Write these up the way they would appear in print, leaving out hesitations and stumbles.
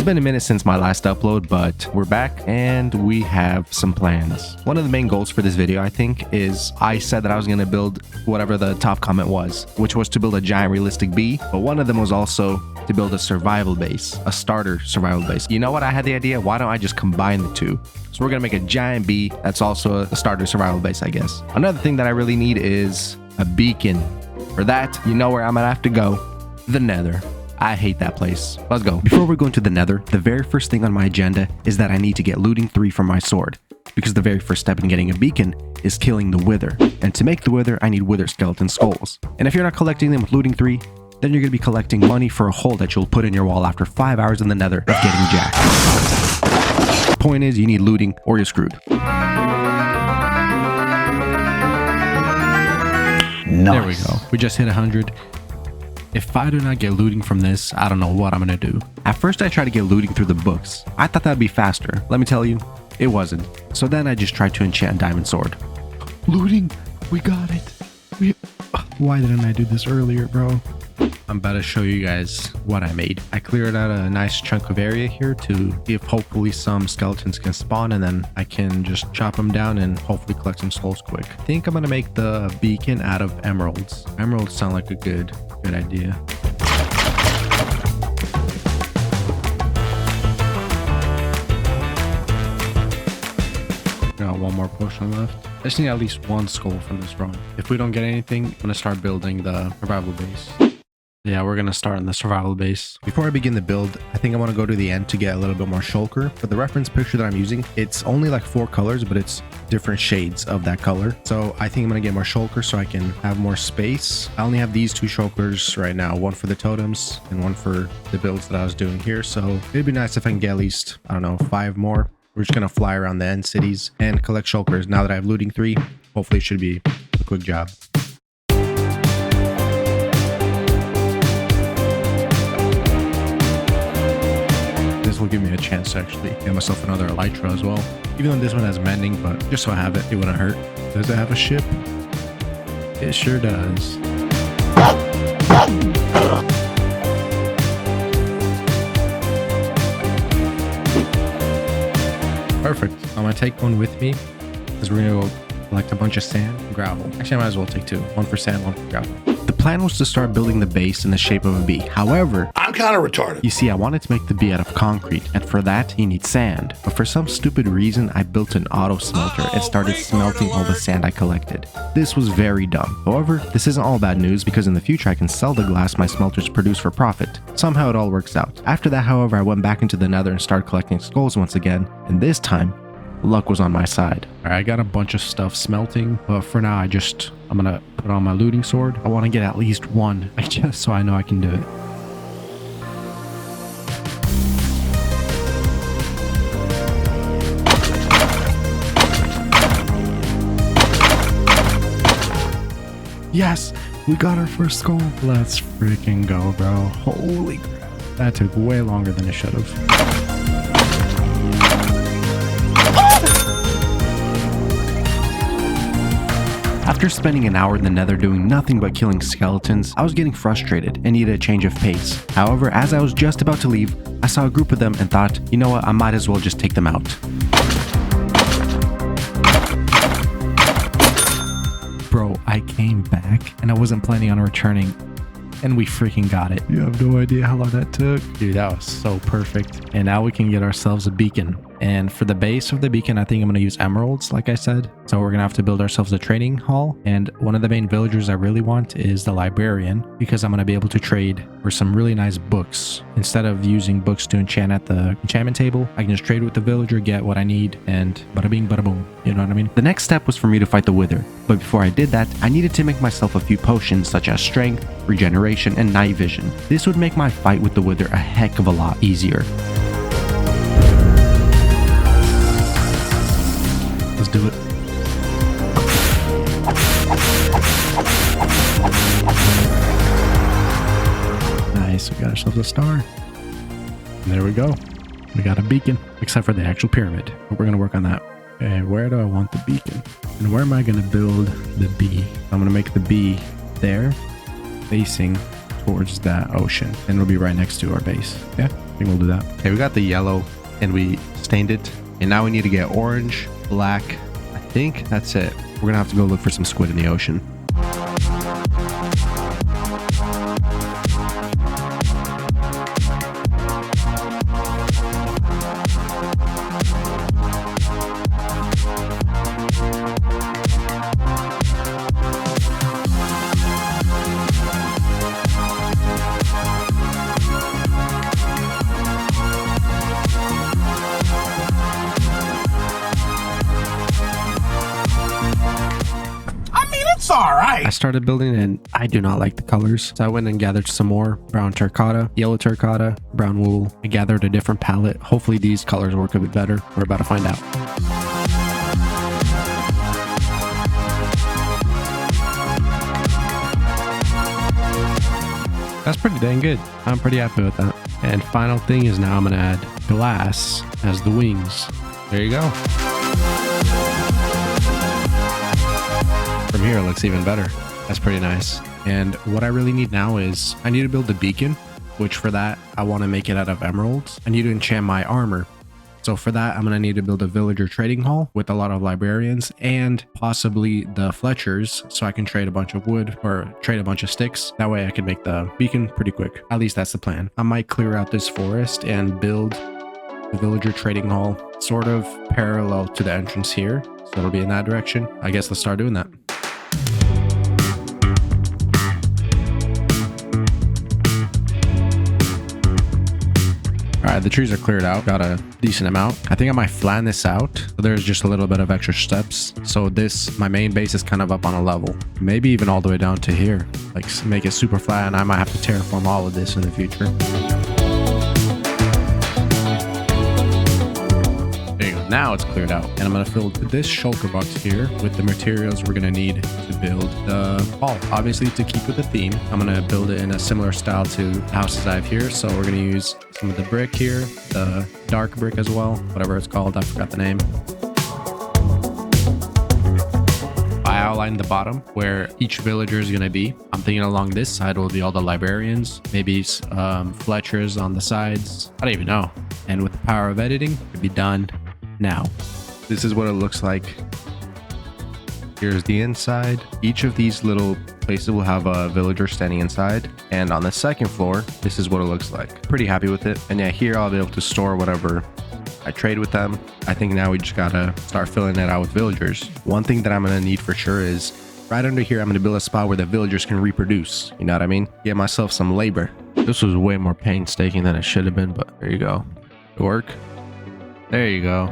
It's been a minute since my last upload, but we're back and we have some plans. One of the main goals for this video, I think, is I said that I was going to build whatever the top comment was, which was to build a giant realistic bee, but one of them was also to build a survival base, a starter survival base. You know what? I had the idea. Why don't I just combine the two? So we're going to make a giant bee that's also a starter survival base, I guess. Another thing that I really need is a beacon. For that, you know where I'm going to have to go. The Nether. I hate that place. Let's go. Before we go into the Nether, the very first thing on my agenda is that I need to get looting 3 for my sword, because the very first step in getting a beacon is killing the wither. And to make the wither, I need wither skeleton skulls. And if you're not collecting them with looting 3, then you're going to be collecting money for a hole that you'll put in your wall after 5 hours in the Nether of getting jacked. Point is, you need looting or you're screwed. Nice. There we go. We just hit 100. If I do not get looting from this, I don't know what I'm gonna do. At first I tried to get looting through the books. I thought that'd be faster. Let me tell you, it wasn't. So then I just tried to enchant diamond sword. Looting, we got it. Why didn't I do this earlier, bro? I'm about to show you guys what I made. I cleared out a nice chunk of area here to see if hopefully some skeletons can spawn, and then I can just chop them down and hopefully collect some skulls quick. I think I'm gonna make the beacon out of emeralds. Emeralds sound like a good idea. Got one more potion left. I just need at least one skull from this run. If we don't get anything, I'm gonna start building the survival base. Yeah, we're gonna start on the survival base. Before I begin the build, I think I want to go to the end to get a little bit more shulker. For the reference picture that I'm using, it's only like 4 colors, but it's different shades of that color. So I think I'm gonna get more shulker so I can have more space. I only have these 2 shulkers right now, one for the totems and one for the builds that I was doing here. So it'd be nice if I can get at least, I don't know, 5 more. We're just gonna fly around the end cities and collect shulkers. Now that I have looting 3, hopefully it should be a quick job. This will give me a chance to actually get myself another elytra as well. Even though this one has mending, but just so I have it, it wouldn't hurt. Does it have a ship? It sure does. Perfect. I'm gonna take one with me because we're gonna go collect a bunch of sand and gravel. Actually, I might as well take 2. One for sand, one for gravel. The plan was to start building the base in the shape of a bee. However, I'm kind of retarded. You see, I wanted to make the bee out of concrete, and for that, you need sand. But for some stupid reason, I built an auto smelter and started smelting all the sand I collected. This was very dumb. However, this isn't all bad news because in the future, I can sell the glass my smelters produce for profit. Somehow it all works out. After that, however, I went back into the Nether and started collecting skulls once again, and this time, luck was on my side. Alright, I got a bunch of stuff smelting, but for now I'm gonna put on my looting sword. I want to get at least 1, just so I know I can do it. Yes, we got our first skull. Let's freaking go, bro. Holy crap. That took way longer than it should have. After spending an hour in the Nether doing nothing but killing skeletons, I was getting frustrated and needed a change of pace. However, as I was just about to leave, I saw a group of them and thought, you know what, I might as well just take them out. Bro, I came back and I wasn't planning on returning, and we freaking got it. You have no idea how long that took. Dude, that was so perfect. And now we can get ourselves a beacon. And for the base of the beacon, I think I'm going to use emeralds, like I said. So we're going to have to build ourselves a trading hall. And one of the main villagers I really want is the librarian, because I'm going to be able to trade for some really nice books. Instead of using books to enchant at the enchantment table, I can just trade with the villager, get what I need, and bada bing, bada boom. You know what I mean? The next step was for me to fight the wither. But before I did that, I needed to make myself a few potions such as strength, regeneration, and night vision. This would make my fight with the wither a heck of a lot easier. Let's do it. Nice, we got ourselves a star. And there we go. We got a beacon, except for the actual pyramid. But we're gonna work on that. Okay, where do I want the beacon? And where am I gonna build the bee? I'm gonna make the bee there, facing towards that ocean, and it'll be right next to our base. Yeah. I think we'll do that. Okay, we got the yellow and we stained it. And now we need to get orange, black. I think that's it. We're gonna have to go look for some squid in the ocean. All right. I started building and I do not like the colors. So I went and gathered some more brown terracotta, yellow terracotta, brown wool. I gathered a different palette. Hopefully these colors work a bit better. We're about to find out. That's pretty dang good. I'm pretty happy with that. And final thing is now I'm going to add glass as the wings. There you go. From here it looks even better. That's pretty nice. And what I really need now is I need to build a beacon, which for that I want to make it out of emeralds. I need to enchant my armor. So for that I'm going to need to build a villager trading hall with a lot of librarians and possibly the Fletchers, so I can trade a bunch of wood or trade a bunch of sticks. That way I can make the beacon pretty quick. At least that's the plan. I might clear out this forest and build the villager trading hall sort of parallel to the entrance here. So it'll be in that direction. I guess let's start doing that. All right, the trees are cleared out. Got a decent amount. I think I might flatten this out. So there's just a little bit of extra steps. So this, my main base is kind of up on a level. Maybe even all the way down to here. Like make it super flat, and I might have to terraform all of this in the future. There you go. Now it's cleared out. And I'm going to fill this shulker box here with the materials we're going to need to build the hall. Obviously, to keep with the theme, I'm going to build it in a similar style to the houses I have here. So we're going to use some of the brick here, the dark brick as well, whatever it's called. I forgot the name. I outlined the bottom where each villager is going to be. I'm thinking along this side will be all the librarians, maybe Fletchers on the sides. I don't even know. And with the power of editing, it'll be done now. This is what it looks like. Here's the inside. Each of these little places will have a villager standing inside. And on the second floor, this is what it looks like. Pretty happy with it. And yeah, here I'll be able to store whatever I trade with them. I think now we just gotta start filling it out with villagers. One thing that I'm gonna need for sure is right under here, I'm gonna build a spot where the villagers can reproduce. You know what I mean? Get myself some labor. This was way more painstaking than it should have been, but there you go. It work. There you go.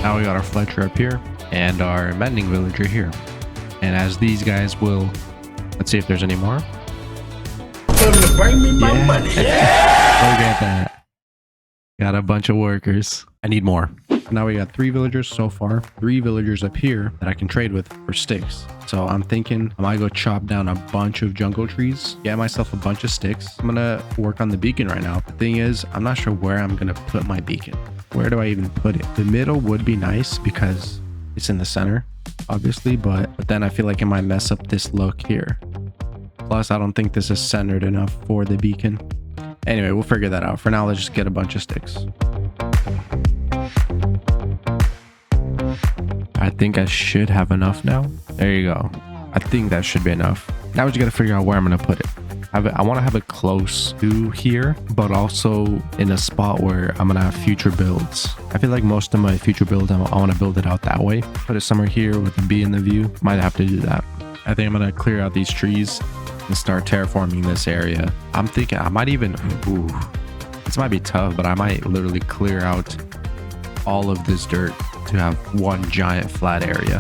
Now we got our Fletcher up here and our mending villager here. And as these guys will, let's see if there's any more. Bring me my money. Yeah. Look at that. Got a bunch of workers. I need more. Now we got 3 villagers so far. 3 villagers up here that I can trade with for sticks. So I'm thinking I might go chop down a bunch of jungle trees, get myself a bunch of sticks. I'm gonna work on the beacon right now. The thing is, I'm not sure where I'm gonna put my beacon. Where do I even put it? The middle would be nice because it's in the center, obviously, but then I feel like it might mess up this look here. Plus, I don't think this is centered enough for the beacon. Anyway, we'll figure that out. For now, let's just get a bunch of sticks. I think I should have enough now. There you go. I think that should be enough. Now we just got to figure out where I'm going to put it. I want to have it close to here, but also in a spot where I'm going to have future builds. I feel like most of my future builds, I want to build it out that way. Put it somewhere here with a bee in the view. Might have to do that. I think I'm going to clear out these trees and start terraforming this area. I'm thinking I might even, this might be tough, but I might literally clear out all of this dirt to have one giant flat area.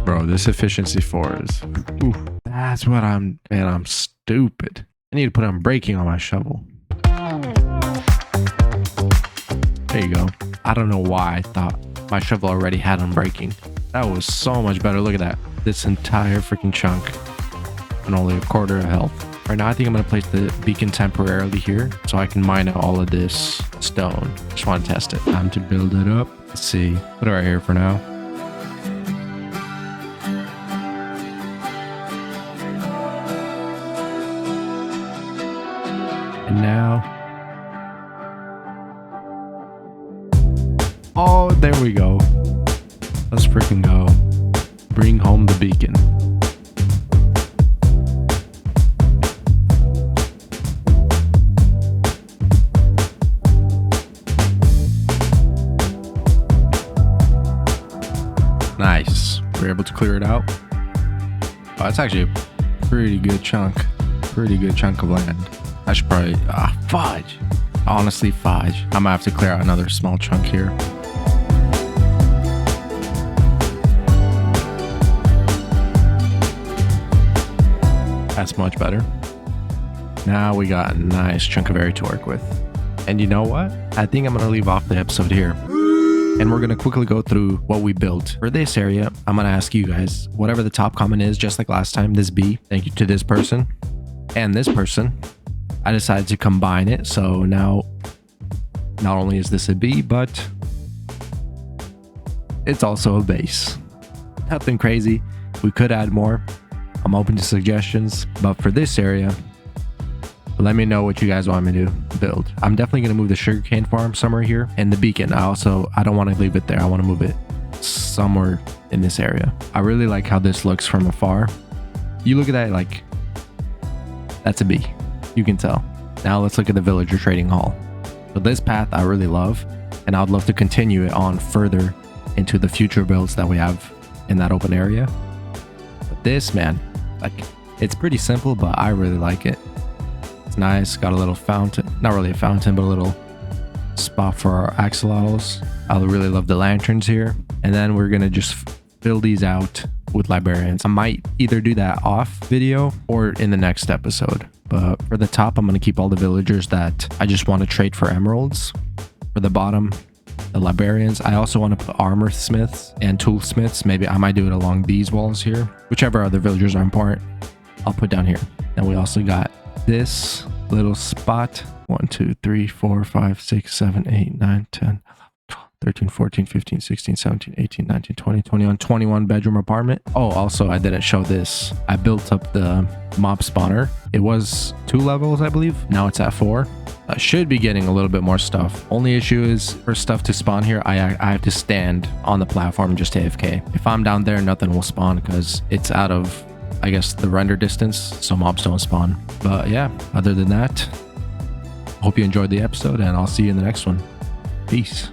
Bro, this efficiency 4 is, that's what man, I'm stupid. I need to put on braking on my shovel. There you go. I don't know why I thought my shovel already had on braking. That was so much better. Look at that. this entire freaking chunk and only a quarter of health. Right now, I think I'm going to place the beacon temporarily here so I can mine out all of this stone. Just want to test it. Time to build it up. Let's see. Put it right here for now. And now, oh, there we go. Let's freaking go. Bring home the beacon. Nice. We're able to clear it out. Oh, that's actually a pretty good chunk. Pretty good chunk of land. I should probably... fudge. Honestly, fudge. I'm gonna have to clear out another small chunk here. That's much better. Now we got a nice chunk of area to work with. And you know what? I think I'm gonna leave off the episode here. And we're gonna quickly go through what we built. For this area, I'm gonna ask you guys, whatever the top comment is, just like last time, this B, thank you to this person and this person. I decided to combine it. So now, not only is this a B, but it's also a base. Nothing crazy. We could add more. I'm open to suggestions, but for this area, let me know what you guys want me to build. I'm definitely going to move the sugarcane farm somewhere here, and the beacon. I don't want to leave it there. I want to move it somewhere in this area. I really like how this looks from afar. You look at that, like, that's a B. You can tell. Now let's look at the villager trading hall. So this path I really love, and I would love to continue it on further into the future builds that we have in that open area. But this, man, like, it's pretty simple, but I really like it. It's nice. Got a little fountain, not really a fountain, but a little spot for our axolotls. I really love the lanterns here. And then we're gonna just fill these out with librarians. I might either do that off video or in the next episode. But for the top, I'm gonna keep all the villagers that I just want to trade for emeralds. For the bottom, the librarians. I also want to put armor smiths and toolsmiths. Maybe I might do it along these walls here. Whichever other villagers are important, I'll put down here. Then we also got this little spot. 1, 2, 3, 4, 5, 6, 7, 8, 9, 10, 13, 14, 15, 16, 17, 18, 19, 20, 21, 21 bedroom apartment. Oh, also, I didn't show this. I built up the mob spawner. It was 2 levels, I believe. Now it's at 4. I should be getting a little bit more stuff. Only issue is for stuff to spawn here, I have to stand on the platform just AFK. If I'm down there, nothing will spawn because it's out of, I guess, the render distance, so mobs don't spawn. But yeah, other than that, hope you enjoyed the episode, and I'll see you in the next one. Peace.